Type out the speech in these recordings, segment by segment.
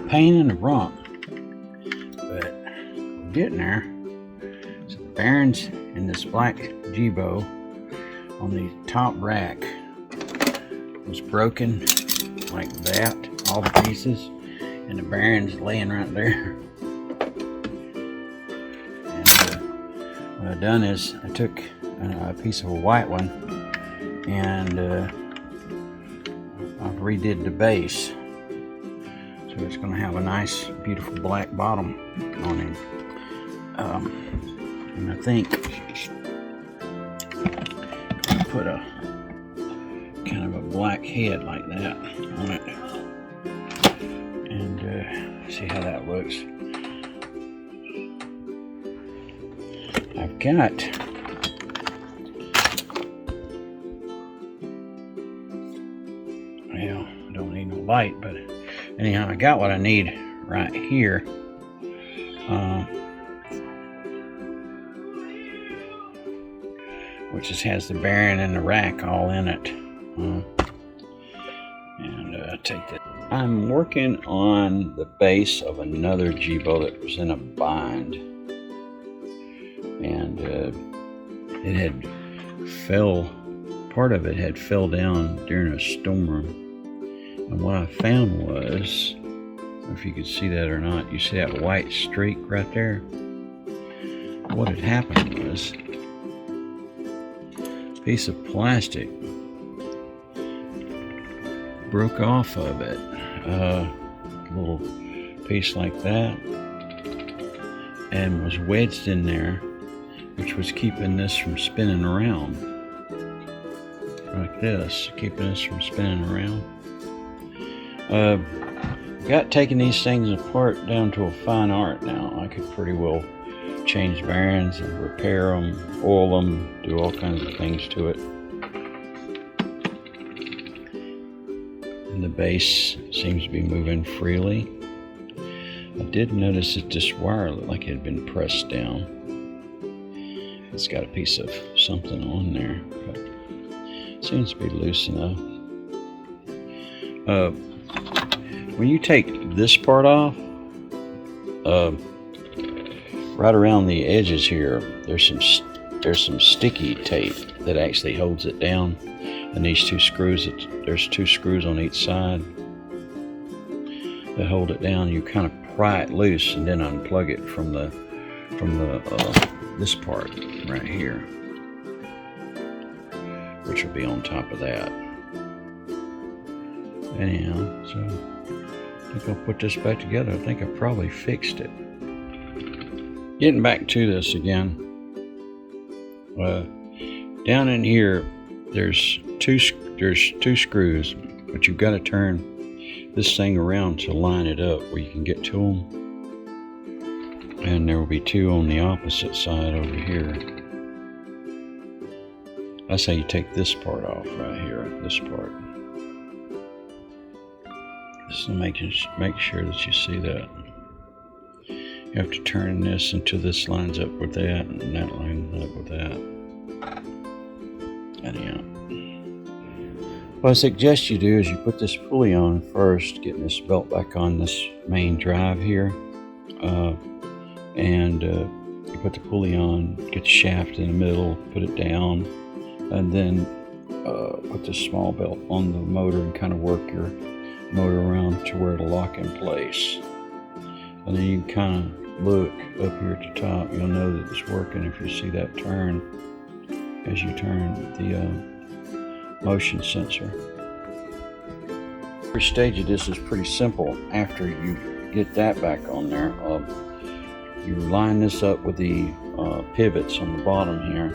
Pain in the rump, but we're getting there. So the bearings in this black Jibo on the top rack was broken like that, all the pieces, and the bearings laying right there. And what I've done is I took a piece of a white one and I redid the base. So it's going to have a nice, beautiful black bottom on it. And I think I'll put a kind of a black head like that on it. And see how that looks. I've got well, I don't need no light, but anyhow, I got what I need right here. Which just has the bearing and the rack all in it. And take that. I'm working on the base of another Jibo that was in a bind. And it had part of it had fell down during a storm. And what I found was, I don't know if you could see that or not, you see that white streak right there? What had happened was, a piece of plastic broke off of it, a little piece like that, and was wedged in there, which was keeping this from spinning around. Like this, keeping this from spinning around. Got taking these things apart down to a fine art now. I could pretty well change bearings and repair them, oil them, do all kinds of things to it. And the base seems to be moving freely. I did notice that this wire looked like it had been pressed down. It's got a piece of something on there, but it seems to be loose enough. When you take this part off, right around the edges here, there's some sticky tape that actually holds it down. And these two screws, there's two screws on each side that hold it down. You kind of pry it loose and then unplug it from this part right here, which will be on top of that. Anyhow, so I think I'll put this back together. I think I probably fixed it. Getting back to this again, down in here there's two screws, but you've got to turn this thing around to line it up where you can get to them, and there will be two on the opposite side over here. That's how you take this part off right here, this part. So make sure that you see that. You have to turn this until this lines up with that, and that lines up with that. Anyhow, what I suggest you do is you put this pulley on first, getting this belt back on this main drive here, and you put the pulley on, get the shaft in the middle, put it down, and then put the small belt on the motor and kind of work your motor around to where it'll lock in place. And then you kind of look up here at the top. You'll know that it's working if you see that turn as you turn the motion sensor. Every stage of this is pretty simple. After you get that back on there, you line this up with the pivots on the bottom here,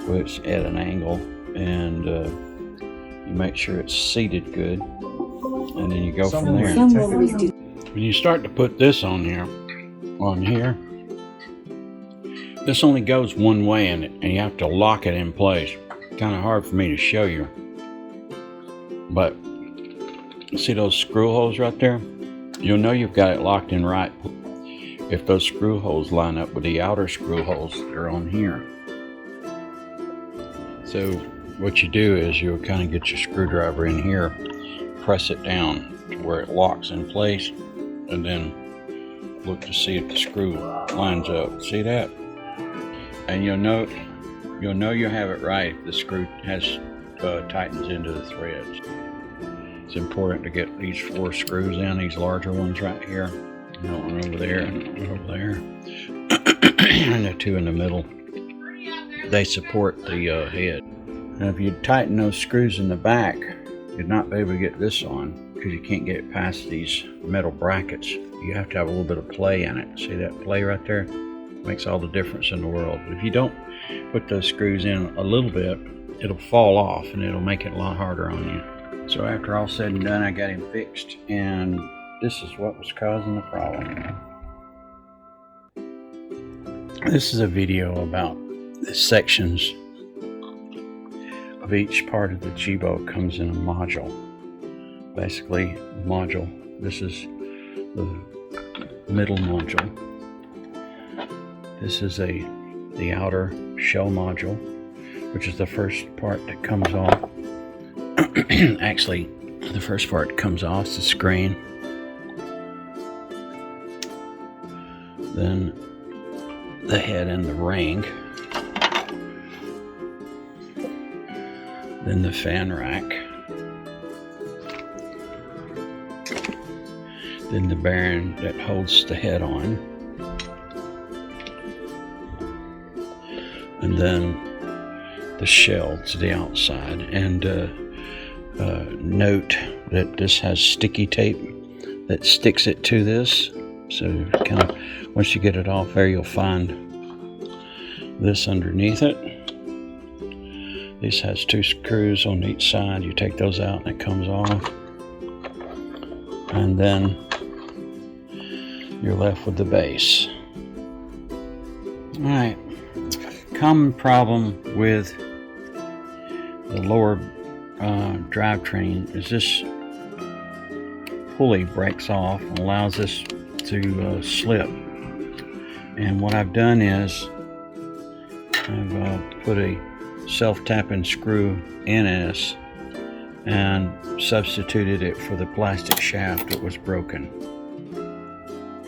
which at an angle, and you make sure it's seated good, and then you go from there. When you start to put this on here, this only goes one way in it, and you have to lock it in place. Kind of hard for me to show you, but see those screw holes right there? You'll know you've got it locked in right if those screw holes line up with the outer screw holes that are on here. So what you do is you'll kind of get your screwdriver in here, press it down to where it locks in place, and then look to see if the screw lines up. See that? And you'll know you have it right if the screw has tightens into the threads. It's important to get these 4 screws in, these larger ones right here. You don't one over there and one over there. And the 2 in the middle. They support the head. Now if you tighten those screws in the back, you'd not be able to get this on because you can't get it past these metal brackets. You have to have a little bit of play in it. See that play right there? Makes all the difference in the world. But if you don't put those screws in a little bit, it'll fall off and it'll make it a lot harder on you. So after all said and done, I got him fixed, and this is what was causing the problem. This is a video about the sections of each part of the Jibo. Comes in a module. Basically, the module. This is the middle module. This is the outer shell module, which is the first part that comes off. Actually, the first part comes off the screen. Then the head and the ring. Then the fan rack. Then the bearing that holds the head on. And then the shell to the outside. And note that this has sticky tape that sticks it to this. So kind of once you get it off there, you'll find this underneath it. This has 2 screws on each side. You take those out and it comes off. And then you're left with the base. Alright. Common problem with the lower drivetrain is this pulley breaks off and allows this to slip. And what I've done is I've put a self-tapping screw in this and substituted it for the plastic shaft that was broken.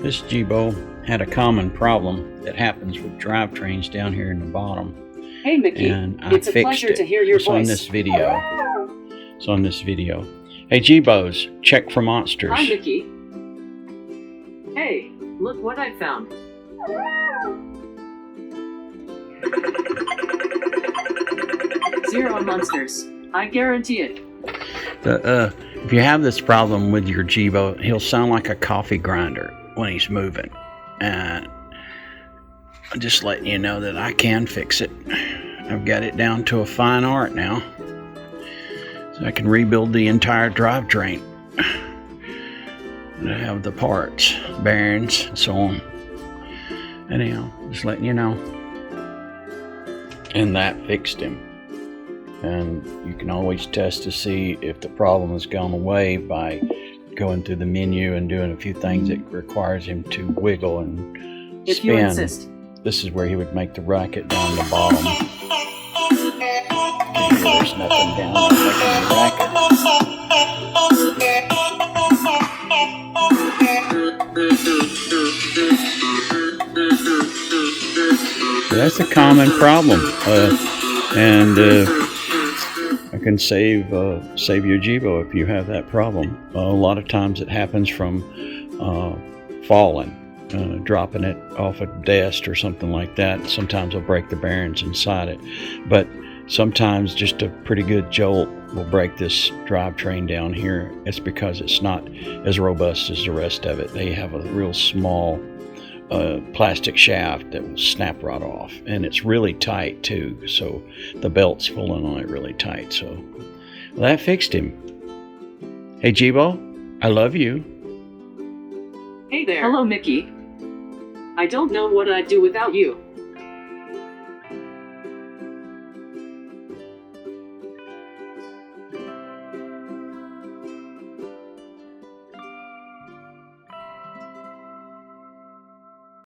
This Jibo had a common problem that happens with drivetrains down here in the bottom. Hey Mickey, and I it's a fixed pleasure it. to hear your It's voice. on this video. It's on this video. Hey Jibos, check for monsters. Hi Mickey. Hey, look what I found. Zero monsters. I guarantee it. If you have this problem with your Jibo, he'll sound like a coffee grinder when he's moving. And I'm just letting you know that I can fix it. I've got it down to a fine art now. So I can rebuild the entire drivetrain. And I have the parts, bearings, and so on. Anyhow, just letting you know. And that fixed him. And you can always test to see if the problem has gone away by going through the menu and doing a few things that requires him to wiggle and If spin. you insist. This is where he would make the racket down the bottom. And here there's nothing down there making the racket. So that's a common problem. Like I can save your Jibo if you have that problem. A lot of times it happens from falling, dropping it off a desk or something like that. Sometimes it'll break the bearings inside it, but sometimes just a pretty good jolt will break this drivetrain down here. It's because it's not as robust as the rest of it. They have a real small plastic shaft that will snap right off, and it's really tight too, so the belt's pulling on it really tight. So well, that fixed him. Hey Jibo, I love you. Hey there. Hello, Mickey. I don't know what I'd do without you.